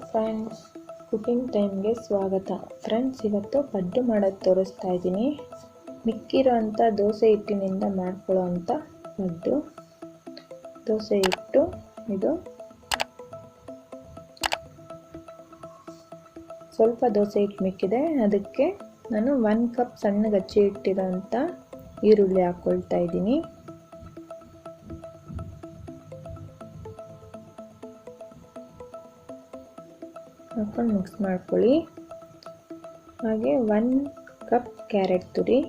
Friends, cooking ಟೈಮ್ಗೆ ಸ್ವಾಗತ. Friends, ಇವತ್ತು ಪಡ್ಡು ಮಾಡೋದು ತೋರಿಸ್ತಾ ಇದ್ದೀನಿ. ಮಿಕ್ಕಿರೋ ಅಂಥ ದೋಸೆ ಹಿಟ್ಟಿನಿಂದ ಮಾಡ್ಕೊಳ್ಳೋ ಅಂಥ ಪಡ್ಡು. ದೋಸೆ ಹಿಟ್ಟು ಇದು. ಸ್ವಲ್ಪ ದೋಸೆ ಹಿಟ್ಟು ಮಿಕ್ಕಿದೆ. ಅದಕ್ಕೆ ನಾನು 1 ಕಪ್ ಸಣ್ಣಗೆ ಹಚ್ಚಿ ಇಟ್ಟಿರೋ ಅಂಥ ಈರುಳ್ಳಿ ಹಾಕ್ಕೊಳ್ತಾ ಇದ್ದೀನಿ. ಹಾಕೊಂಡು ಮಿಕ್ಸ್ ಮಾಡ್ಕೊಳ್ಳಿ. ಹಾಗೆ 1 ಕಪ್ ಕ್ಯಾರೆಟ್ ತುರಿ,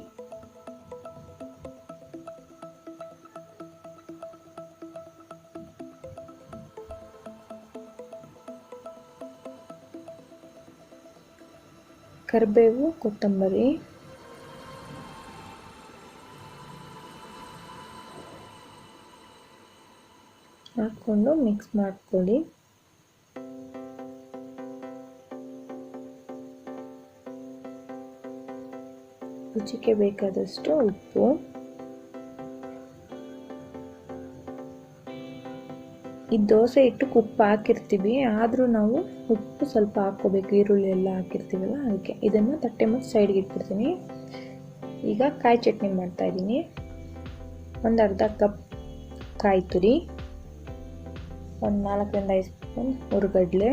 ಕರಿಬೇವು, ಕೊತ್ತಂಬರಿ, ಹಾಕ್ಕೊಂಡು ಮಿಕ್ಸ್ ಮಾಡ್ಕೊಳ್ಳಿ. ರುಚಿಗೆ ಬೇಕಾದಷ್ಟು ಉಪ್ಪು, ಈ ದೋಸೆ ಹಿಟ್ಟಕ್ಕೆ ಉಪ್ಪು ಹಾಕಿರ್ತೀವಿ, ಆದರೂ ನಾವು ಉಪ್ಪು ಸ್ವಲ್ಪ ಹಾಕ್ಕೋಬೇಕು. ಈರುಳ್ಳಿ ಎಲ್ಲ ಹಾಕಿರ್ತೀವಲ್ಲ, ಅದಕ್ಕೆ ಇದನ್ನು ತಟ್ಟೆ ಮತ್ತು ಸೈಡ್ಗೆ ಇಟ್ಬಿಡ್ತೀನಿ. ಈಗ ಕಾಯಿ ಚಟ್ನಿ ಮಾಡ್ತಾ ಇದ್ದೀನಿ. ಒಂದು ಅರ್ಧ ಕಪ್ ಕಾಯಿ ತುರಿ, ಒಂದು 4ರಿಂದ 5 ಸ್ಪೂನ್ ಹುರಿಗಡಲೆ,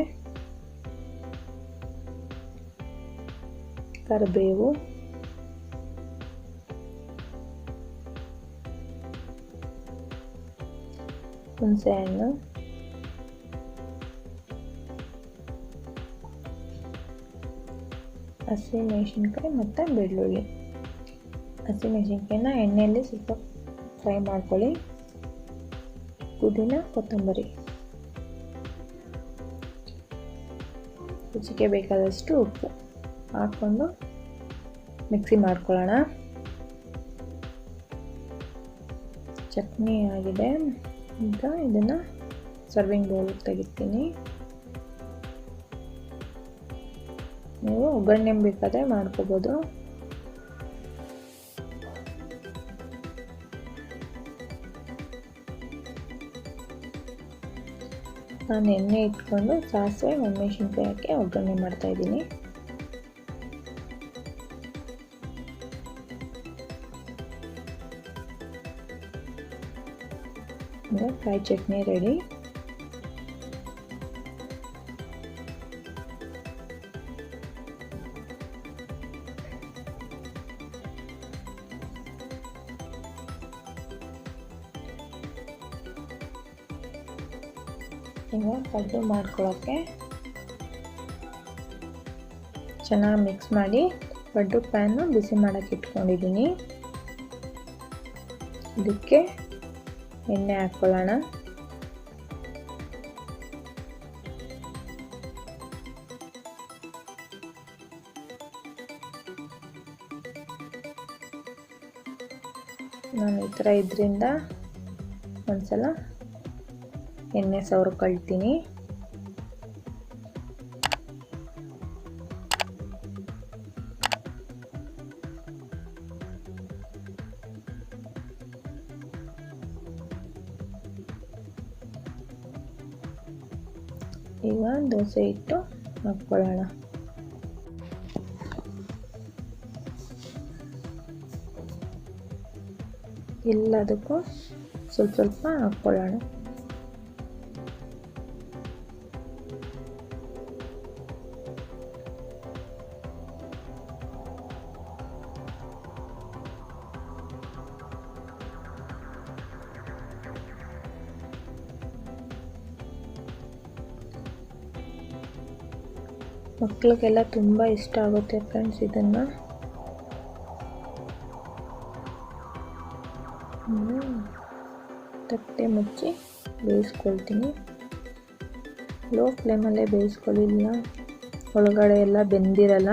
ಕರಿಬೇವು, ಹುಣಸೆಹಣ್ಣು, ಹಸಿಮೆಣಸಿನ್ಕಾಯಿ ಮತ್ತು ಬೆಳ್ಳುಳ್ಳಿ. ಹಸಿಮೆಣಸಿನ್ಕಾಯಿನ ಎಣ್ಣೆಯಲ್ಲಿ ಸ್ವಲ್ಪ ಫ್ರೈ ಮಾಡ್ಕೊಳ್ಳಿ. ಪುದೀನ, ಕೊತ್ತಂಬರಿ, ರುಚಿಗೆ ಬೇಕಾದಷ್ಟು ಉಪ್ಪು ಹಾಕ್ಕೊಂಡು ಮಿಕ್ಸಿ ಮಾಡ್ಕೊಳ್ಳೋಣ. ಚಟ್ನಿ ಆಗಿದೆ. ಈಗ ಇದನ್ನು ಸರ್ವಿಂಗ್ ಬೌಲಿಗೆ ತೆಗಿತೀನಿ. ನೀವು ಒಗ್ಗರಣೆ ಬೇಕಾದರೆ ಮಾಡ್ಕೋಬೋದು. ನಾನು ಎಣ್ಣೆ ಇಟ್ಕೊಂಡು ಸಾಸಿವೆ, ಒಣಮೆಣಸಿನ್ಕಾಯಿ ಹಾಕಿ ಒಗ್ಗರಣೆ ಮಾಡ್ತಾಯಿದ್ದೀನಿ. ಕಾಯಿ ಚಟ್ನಿ ರೆಡಿ. ಈಗ ಪಡ್ಡು ಮಾಡ್ಕೊಳ್ಳೋಕ್ಕೆ ಚೆನ್ನಾಗಿ ಮಿಕ್ಸ್ ಮಾಡಿ ಪಡ್ಡು ಪ್ಯಾನು ಬಿಸಿ ಮಾಡೋಕ್ಕೆ ಇಟ್ಕೊಂಡಿದ್ದೀನಿ. ಇದಕ್ಕೆ ಎಣ್ಣೆ ಹಾಕ್ಕೊಳ್ಳೋಣ. ನಾನು ಈ ಥರ ಇದರಿಂದ ಒಂದ್ಸಲ ಎಣ್ಣೆ ಸವರ್ಕೊಳ್ತೀನಿ. ಈಗ ದೋಸೆ ಹಿಟ್ಟು ಹಾಕ್ಕೊಳ್ಳೋಣ. ಎಲ್ಲದಕ್ಕೂ ಸ್ವಲ್ಪ ಸ್ವಲ್ಪ ಹಾಕ್ಕೊಳ್ಳೋಣ. ಮಕ್ಕಳಿಗೆಲ್ಲ ತುಂಬ ಇಷ್ಟ ಆಗುತ್ತೆ ಫ್ರೆಂಡ್ಸ್. ಇದನ್ನು ತಟ್ಟೆ ಮುಚ್ಚಿ ಬೇಯಿಸ್ಕೊಳ್ತೀನಿ. ಲೋ ಫ್ಲೇಮಲ್ಲೇ ಬೇಯಿಸ್ಕೊಳ್ಳಿಲ್ಲ, ಒಳಗಡೆ ಎಲ್ಲ ಬೆಂದಿರಲ್ಲ.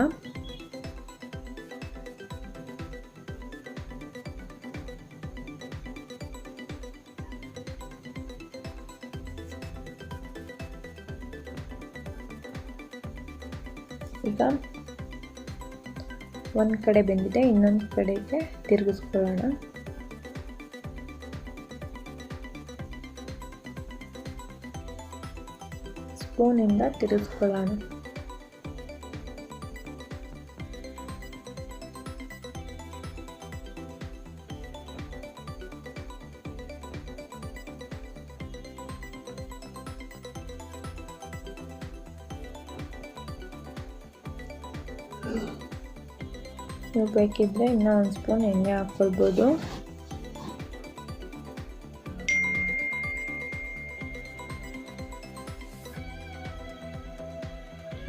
ಈಗ ಒಂದು ಕಡೆ ಬೆಂದಿದೆ, ಇನ್ನೊಂದು ಕಡೆಗೆ ತಿರುಗಿಸ್ಕೊಳ್ಳೋಣ. ಸ್ಪೂನಿಂದ ತಿರುಗಿಸ್ಕೊಳ್ಳೋಣ. ನೀವು ಬೇಕಿದ್ರೆ ಇನ್ನೂ ಒಂದು ಸ್ಪೂನ್ ಎಣ್ಣೆ ಹಾಕ್ಕೊಳ್ಬೋದು.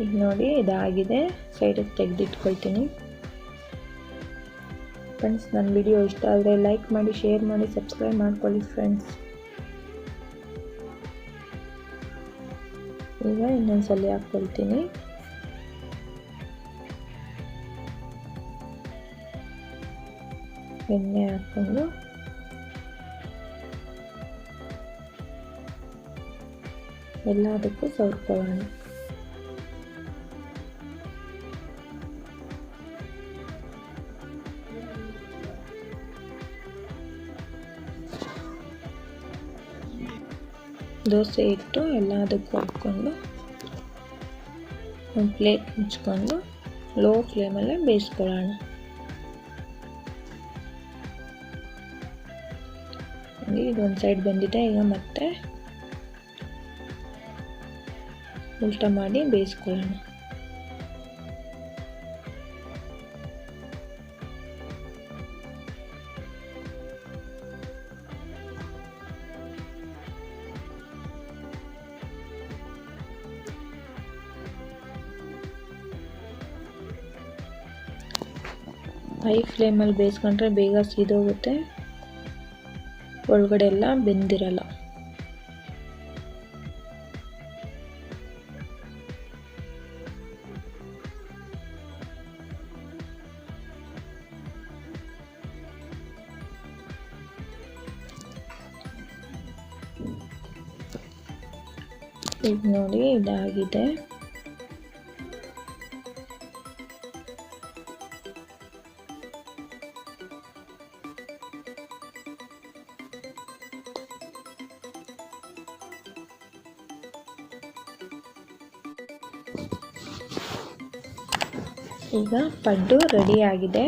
ಈಗ ನೋಡಿ ಇದಾಗಿದೆ, ಸೈಡಿಗೆ ತೆಗೆದಿಟ್ಕೊಳ್ತೀನಿ. ಫ್ರೆಂಡ್ಸ್, ನನ್ನ ವಿಡಿಯೋ ಇಷ್ಟ ಆದರೆ ಲೈಕ್ ಮಾಡಿ, ಶೇರ್ ಮಾಡಿ, ಸಬ್ಸ್ಕ್ರೈಬ್ ಮಾಡ್ಕೊಳ್ಳಿ ಫ್ರೆಂಡ್ಸ್. ಈಗ ಇನ್ನೊಂದ್ಸಲ ಹಾಕ್ಕೊಳ್ತೀನಿ. ಎಣ್ಣೆ ಹಾಕ್ಕೊಂಡು ಎಲ್ಲದಕ್ಕೂ ಸವರ್ಕೊಳ್ಳೋಣ. ದೋಸೆ ಇಟ್ಟು ಎಲ್ಲದಕ್ಕೂ ಹಾಕ್ಕೊಂಡು ಒಂದು ಪ್ಲೇಟ್ ಮುಚ್ಕೊಂಡು ಲೋ ಫ್ಲೇಮಲ್ಲೇ ಬೇಯಿಸ್ಕೊಳ್ಳೋಣ. ಇದೊಂದು ಸೈಡ್ ಬಂದಿದೆ. ಈಗ ಮತ್ತೆ ಉಲ್ಟಾ ಮಾಡಿ ಬೇಯಿಸ್ಕೊಳ್ಳೋಣ. ಹೈ ಫ್ಲೇಮಲ್ಲಿ ಬೇಯಿಸ್ಕೊಂಡ್ರೆ ಬೇಗ ಸೀದೋಗುತ್ತೆ, ಒಳಗಡೆ ಎಲ್ಲ ಬೆಂದಿರಲ್ಲ. ಈಗ ನೋಡಿ ಇದಾಗಿದೆ. ಈಗ ಪಡ್ಡು ರೆಡಿ ಆಗಿದೆ.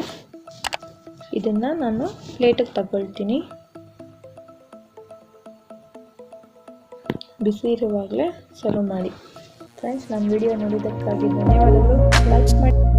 ಇದನ್ನು ನಾನು ಪ್ಲೇಟಿಗೆ ತಗೊಳ್ತೀನಿ. ಬಿಸಿ ಇರುವಾಗಲೇ ಸರ್ವ್ ಮಾಡಿ. ಫ್ರೆಂಡ್ಸ್, ನನ್ನ ವಿಡಿಯೋ ನೋಡಿದ್ದಕ್ಕಾಗಿ ಧನ್ಯವಾದಗಳು. ಲೈಕ್ ಮಾಡಿ.